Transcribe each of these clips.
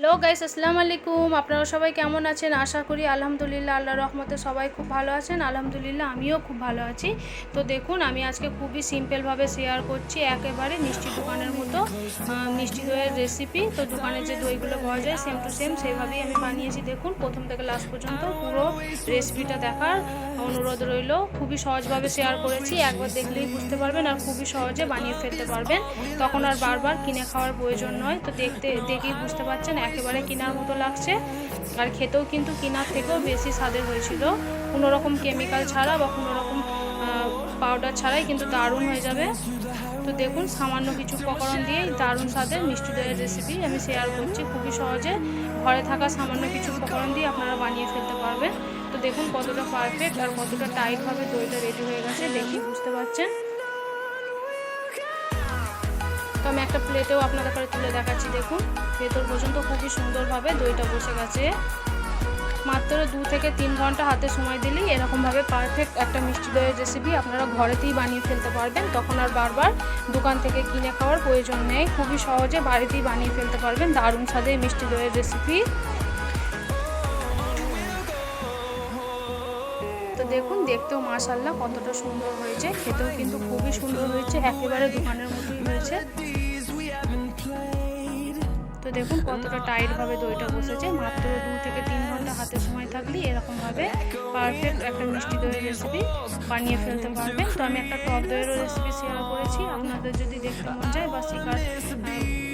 Hello guys, আসসালামু আলাইকুম। আপনারা সবাই কেমন আছেন? আশা করি আলহামদুলিল্লাহ আল্লাহর রহমতে সবাই খুব ভালো আছেন। আলহামদুলিল্লাহ আমিও খুব ভালো আছি। তো দেখুন, আমি আজকে খুবই সিম্পলভাবে শেয়ার করছি একেবারে মিষ্টি দোকানের মতো মিষ্টি দইয়ের রেসিপি। তো দোকানে যে দইগুলো পাওয়া যায় সেম টু সেম সেভাবেই আমি বানিয়েছি। দেখুন, প্রথম থেকে লাস্ট পর্যন্ত পুরো রেসিপিটা দেখার অনুরোধ রইল। খুবই সহজভাবে শেয়ার করেছি, একবার দেখলেই বুঝতে পারবেন আর খুবই সহজে বানিয়ে ফেলতে পারবেন। তখন আর বারবার কিনে খাওয়ার প্রয়োজন নয়। তো দেখেই বুঝতে পারছেন একেবারে কেনার মতো লাগছে, আর খেতেও কিন্তু কেনার থেকেও বেশি স্বাদের হয়েছিল। কোনো রকম কেমিক্যাল ছাড়া বা কোনো রকম পাউডার ছাড়াই কিন্তু দারুণ হয়ে যাবে। তো দেখুন, সামান্য কিছু উপকরণ দিয়েই দারুণ স্বাদের মিষ্টি দইয়ের রেসিপি আমি শেয়ার করছি। খুবই সহজে ঘরে থাকা সামান্য কিছু উপকরণ দিয়ে আপনারা বানিয়ে ফেলতে পারবেন। তো দেখুন কতটা পারফেক্ট আর কতটা টাইটভাবে দইটা রেডি হয়ে গেছে, দেখেই বুঝতে পারছেন। তো আমি একটা প্লেটেও আপনাদের কাছে তুলে দেখাচ্ছি। দেখুন, ভেতর পর্যন্ত খুবই সুন্দরভাবে দইটা বসে গেছে। মাত্র 2 থেকে 3 ঘন্টা হাতে সময় দিলেই এরকমভাবে পারফেক্ট একটা মিষ্টি দইয়ের রেসিপি আপনারা ঘরেতেই বানিয়ে ফেলতে পারবেন। তখন আর বারবার দোকান থেকে কিনে খাওয়ার প্রয়োজন নেই। খুবই সহজে বাড়িতেই বানিয়ে ফেলতে পারবেন দারুণ স্বাদের মিষ্টি দইয়ের রেসিপি। তো দেখুন, দেখতেও মাশাআল্লাহ কতটা সুন্দর হয়েছে, খেতেও কিন্তু খুবই সুন্দর হয়েছে, একেবারে দোকানের মতোই হয়েছে। তো দেখুন কতটা টাইটভাবে দইটা বসেছে। মাত্র 2 থেকে 3 ঘন্টা হাতে সময় থাকলেই এরকমভাবে পারফেক্ট একটা মিষ্টি দইয়ের রেসিপি বানিয়ে ফেলতে পারবেন। তো আমি একটা টক দইয়েরও রেসিপি শেয়ার করেছি। আপনাদের যদি দেখতে মন চায় বা শেখার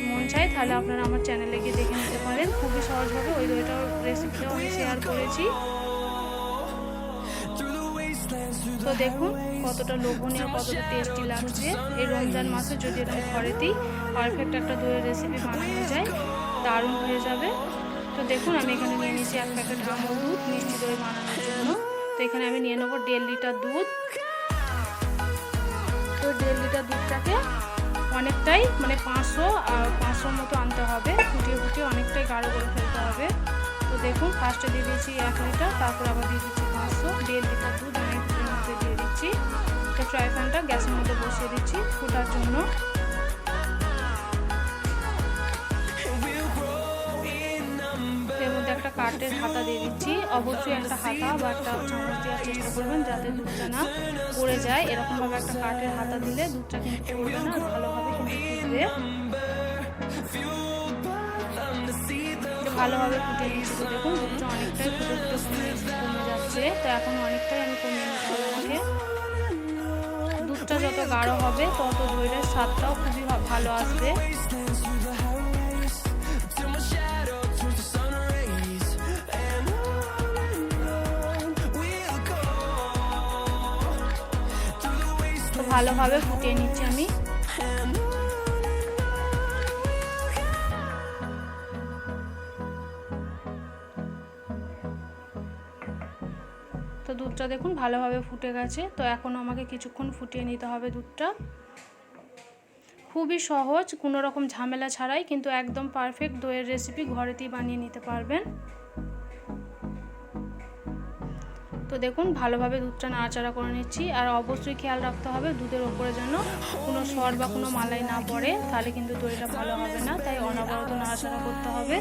মন চায় তাহলে আপনারা আমার চ্যানেলে গিয়ে দেখে নিতে পারেন। খুবই সহজভাবে ওই দইটার রেসিপিটাও আমি শেয়ার করেছি। তো দেখুন কতটা লোভনীয়, কতটা টেস্টি লাগছে। এই রমজান মাসে যদি এরকম ঘরেতেই পারফেক্ট একটা দইয়ের রেসিপি বানানো যায়, দারুণ হয়ে যাবে। তো দেখুন, আমি এখানে নিয়ে নিয়েছি 1 প্যাকেট আমুল দুধ মিষ্টি দই বানানোর জন্য। তো এখানে আমি নিয়ে নেবো 1.5 লিটার দুধ। তো 1.5 লিটার দুধটাকে অনেকটাই 500 মতো আনতে হবে। ফুটিয়ে অনেকটাই গাঢ় করে ফেলতে হবে। তো দেখুন, ফার্স্টে দিয়ে দিয়েছি 1 লিটার, তারপর আবার দিয়ে দিচ্ছি 500। 1.5 লিটার দুধ আমি ফুটের মধ্যে দিয়ে দিচ্ছি। তো ফ্রাই প্যানটা গ্যাসের মধ্যে বসিয়ে দিচ্ছি ফোটার জন্য। এর মধ্যে একটা কাঠের হাতা দিয়ে দিচ্ছি। অবশ্যই একটা হাতা বা একটা চামচ দেওয়ার চেষ্টা করবেন যাতে দুধটা না পড়ে যায়। এরকমভাবে একটা কাঠের হাতা দিলে দুধটা কিন্তু পড়বে না, ভালোভাবে কিন্তু ফুটবে। ভালোভাবে ফুটে নিয়েছি। তো দেখুন দুধটা অনেকটাই ফুটে কমে যাচ্ছে। তো এখন অনেকটাই আমি কমিয়ে নিতে হবে আমাকে। দুধটা যত গাঢ় হবে তত দইয়ের স্বাদটাও খুবই ভালো আসবে। তো ভালোভাবে ফুটিয়ে নিচ্ছি আমি। তো দুধটা দেখুন ভালোভাবে ফুটে গেছে। তো এখন আমাকে কিছুক্ষণ ফুটিয়ে নিতে হবে দুধটা। খুবই সহজ, কোনো রকম ঝামেলা ছাড়াই কিন্তু একদম পারফেক্ট দইয়ের রেসিপি ঘরেতেই বানিয়ে নিতে পারবেন। তো দেখুন ভালোভাবে দুধটা নাড়াচাড়া করে নিচ্ছি। আর অবশ্যই খেয়াল রাখতে হবে দুধের ওপরে যেন কোনো সর বা কোনো মালাই না পড়ে, তাহলে কিন্তু দইটা ভালো হবে না। তাই অনবরত নাড়াচাড়া করতে হবে।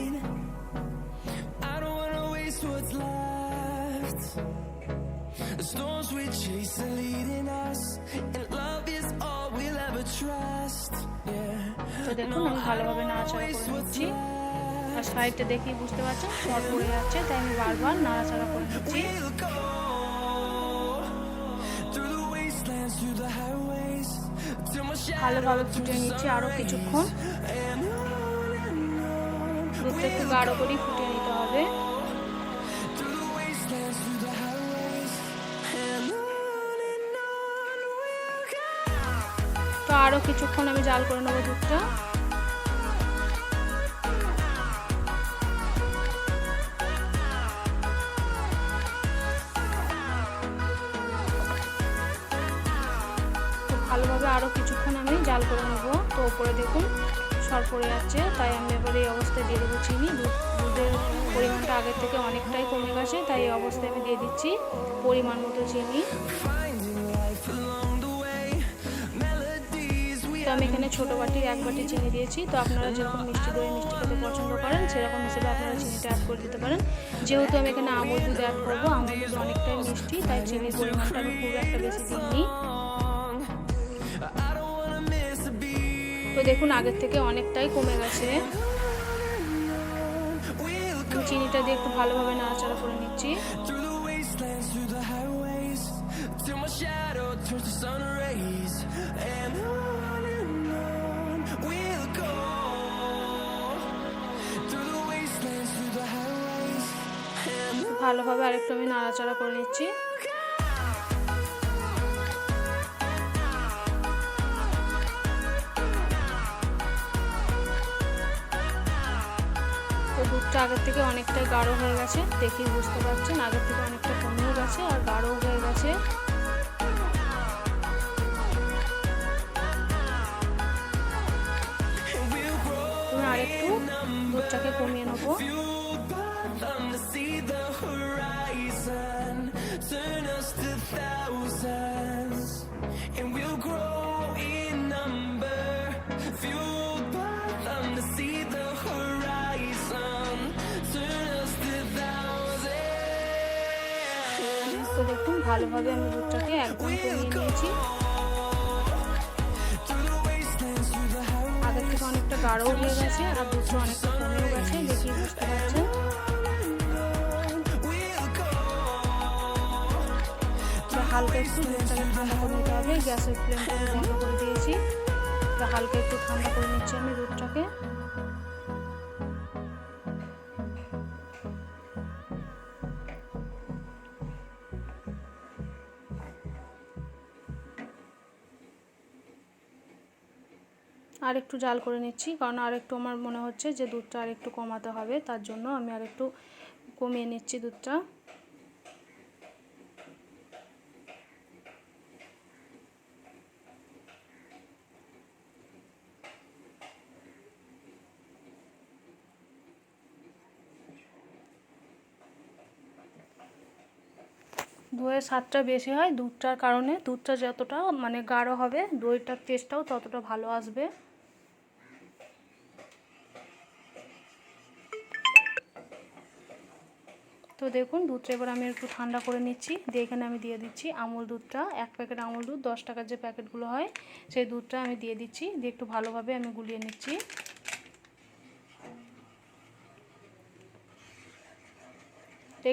তো দেখুন আমি ভালোভাবে নাড়াচাড়া করে নিচ্ছি। আর সাইডটা দেখেই বুঝতে পারছেন সর পড়ে যাচ্ছে, তাই আমি বারবার নাড়াচাড়া করে নিচ্ছি। ভালোভাবে ফুটিয়ে নিচ্ছি আরও কিছুক্ষণ। দুধটা একটু গাঢ় করেই ফুটিয়ে নিতে হবে। তো আরও কিছুক্ষণ আমি জাল করে নেবো দুধটা। ভালোভাবে আরও কিছুক্ষণ আমি জাল করে নেব। তো ওপরে দেখুন সর পড়ে যাচ্ছে, তাই আমি এবার এই অবস্থায় দিয়ে দেবো চিনি। দুধের পরিমাণটা আগের থেকে অনেকটাই কমে গেছে, তাই এই অবস্থায় আমি দিয়ে দিচ্ছি পরিমাণ মতো চিনি। তো আমি এখানে ছোটো বাটির 1 বাটি চিনি দিয়েছি। তো আপনারা যেরকম মিষ্টি দই মিষ্টি খেতে পছন্দ করেন সেরকম হিসেবে আপনারা চিনিটা অ্যাড করে দিতে পারেন। যেহেতু আমি এখানে আমুল দুধ অ্যাড করবো, আমুল দুধ অনেকটাই মিষ্টি, তাই চিনির পরিমাণটা আমি খুব একটা বেশি দিইনি। তো দেখুন আগের থেকে অনেকটাই কমে গেছে। চিনিটা দিয়ে একটু ভালোভাবে নাড়াচাড়া করে নিচ্ছি। ভালোভাবে আরেকটু আমি নাড়াচাড়া করে নিচ্ছি। তো দুধটা আগের থেকে অনেকটাই গাঢ় হয়ে গেছে, দেখেই বুঝতে পারছেন আগের থেকে অনেকটা কমেও গেছে আর গাঢ় হয়ে গেছে। তুমি আরেকটু দুধটাকে কমিয়ে নেবো। তো দেখুন ভালোভাবে আমি দুধটাকে একদম কমিয়ে নিয়েছি। আগের থেকে অনেকটা গাঢ়ও হয়ে গেছে আর দুধটা অনেকটা কমেও গেছে, দেখি বুঝতে পারছেন। হালকা একটু দুধটাকে ঠান্ডা করে নিতে হবে। গ্যাসের ফ্লেমটাকে বন্ধ করে দিয়েছি। তো হালকা একটু ঠান্ডা করে নিচ্ছি আমি দুধটাকে। আর একটু জাল করে নিচ্ছি, কারণ আর একটু আমার মনে হচ্ছে যে দুধটা আর একটু কমাতে হবে, তার জন্য আমি আর একটু কমিয়ে নিচ্ছি দুধটা। দইয়ের স্বাদটা বেশি হয় দুধটার কারণে, দুধটা যতটা মানে গাঢ় হবে দইটার টেস্টটাও ততটা ভালো আসবে। তো দেখুন দুধটা এবার আমি একটু ঠান্ডা করে নিচ্ছি। দিয়ে এখানে আমি দিয়ে দিচ্ছি আমুল দুধটা। 1 প্যাকেট আমুল দুধ, 10 টাকার যে প্যাকেটগুলো হয় সেই দুধটা আমি দিয়ে দিচ্ছি। দিয়ে একটু ভালোভাবে আমি গুলিয়ে নিচ্ছি।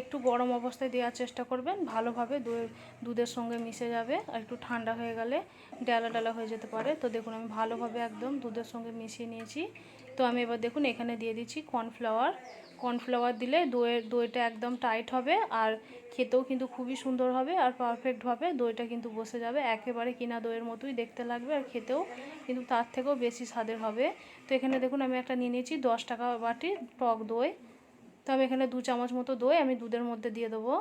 একটু গরম অবস্থায় দেওয়ার চেষ্টা করবেন, ভালোভাবে দুধের সঙ্গে মিশে যাবে। আর একটু ঠান্ডা হয়ে গেলে ডালা ডালা হয়ে যেতে পারে। তো দেখুন আমি ভালোভাবে একদম দুধের সঙ্গে মিশিয়ে নিয়েছি। তো আমি এবার দেখুন এখানে দিয়ে দিচ্ছি কর্নফ্লাওয়ার। কর্নফ্লাওয়ার দিলে দইটা একদম টাইট হবে আর খেতেও কিন্তু খুবই সুন্দর হবে আর পারফেক্টভাবে দইটা কিন্তু বসে যাবে। একেবারে কিনা দইয়ের মতোই দেখতে লাগবে আর খেতেও কিন্তু তার থেকেও বেশি স্বাদের হবে। তো এখানে দেখুন আমি একটা নিয়ে নিয়েছি 10 টাকা বাটির টক দই। তো আমি এখানে 2 চামচ মতো দই আমি দুধের মধ্যে দিয়ে দেবো।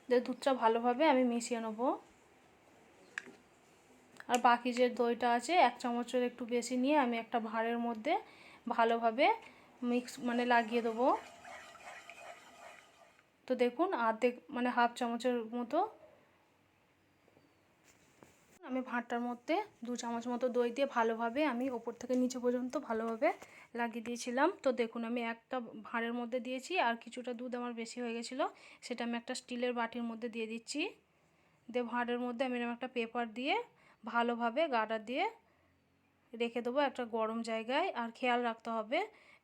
দুধটা ভালোভাবে আমি মিশিয়ে নেবো। আর বাকি যে দইটা আছে 1 চামচের একটু বেশি নিয়ে আমি একটা ভাঁড়ের মধ্যে ভালোভাবে লাগিয়ে দেবো। তো দেখুন অর্ধেক মানে হাফ চামচের মতো আমি ভাঁড়টার মধ্যে 2 চামচ মতো দই দিয়ে ভালোভাবে আমি ওপর থেকে নিচে পর্যন্ত ভালোভাবে লাগিয়ে দিয়েছিলাম। তো দেখুন আমি একটা ভাঁড়ের মধ্যে দিয়েছি আর কিছুটা দুধ আমার বেশি হয়ে গেছিলো, সেটা আমি একটা স্টিলের বাটির মধ্যে দিয়ে দিচ্ছি। দিয়ে ভাঁড়ের মধ্যে আমি এরকম একটা পেপার দিয়ে ভালোভাবে গার্ডার দিয়ে রেখে দেবো একটা গরম জায়গায়। আর খেয়াল রাখতে হবে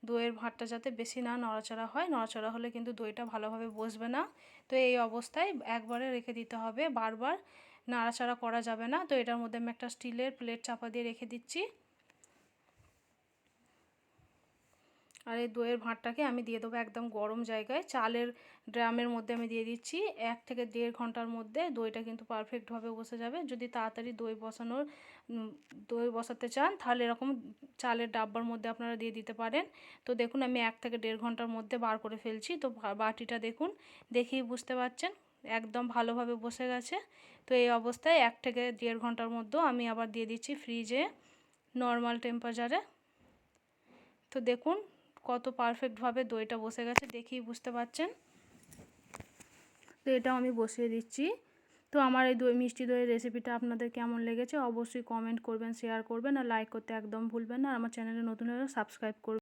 দইয়ের ভাঁড়টা যাতে বেশি না নড়াচড়া হয়, নড়াচড়া হলে কিন্তু দইটা ভালোভাবে বসবে না। তো এই অবস্থায় একবারে রেখে দিতে হবে, বারবার নাড়াচাড়া করা যাবে না। তো এটার মধ্যে আমি একটা স্টিলের প্লেট চাপা দিয়ে রেখে দিচ্ছি। আর এই দইয়ের ভাঁড়টাকে আমি দিয়ে দেবো একদম গরম জায়গায়, চালের ড্রামের মধ্যে আমি দিয়ে দিচ্ছি। 1 থেকে 1.5 ঘন্টার মধ্যে দইটা কিন্তু পারফেক্টভাবে বসে যাবে। যদি তাড়াতাড়ি দই বসাতে চান তাহলে এরকম চালের ডাব্বার মধ্যে আপনারা দিয়ে দিতে পারেন। তো দেখুন আমি 1 থেকে 1.5 ঘন্টার মধ্যে বার করে ফেলছি। তো বাটিটা দেখুন, দেখেই বুঝতে পারছেন একদম ভালোভাবে বসে গেছে। তো এই অবস্থায় 1 থেকে 1.5 ঘন্টার মধ্যে আমি আবার দিয়ে দিচ্ছি ফ্রিজে নর্মাল টেম্পারেচারে। তো দেখুন কত পারফেক্টভাবে দইটা বসে গেছে, দেখেই বুঝতে পারছেন। তো এটাও আমি বসিয়ে দিচ্ছি। তো তো আমার এই মিষ্টি দইয়ের রেসিপিটা আপনাদের কেমন লেগেছে অবশ্যই কমেন্ট করবেন, শেয়ার করবেন আর লাইক করতে একদম ভুলবেন না। আর আমার চ্যানেলে নতুন হলে সাবস্ক্রাইব করবেন।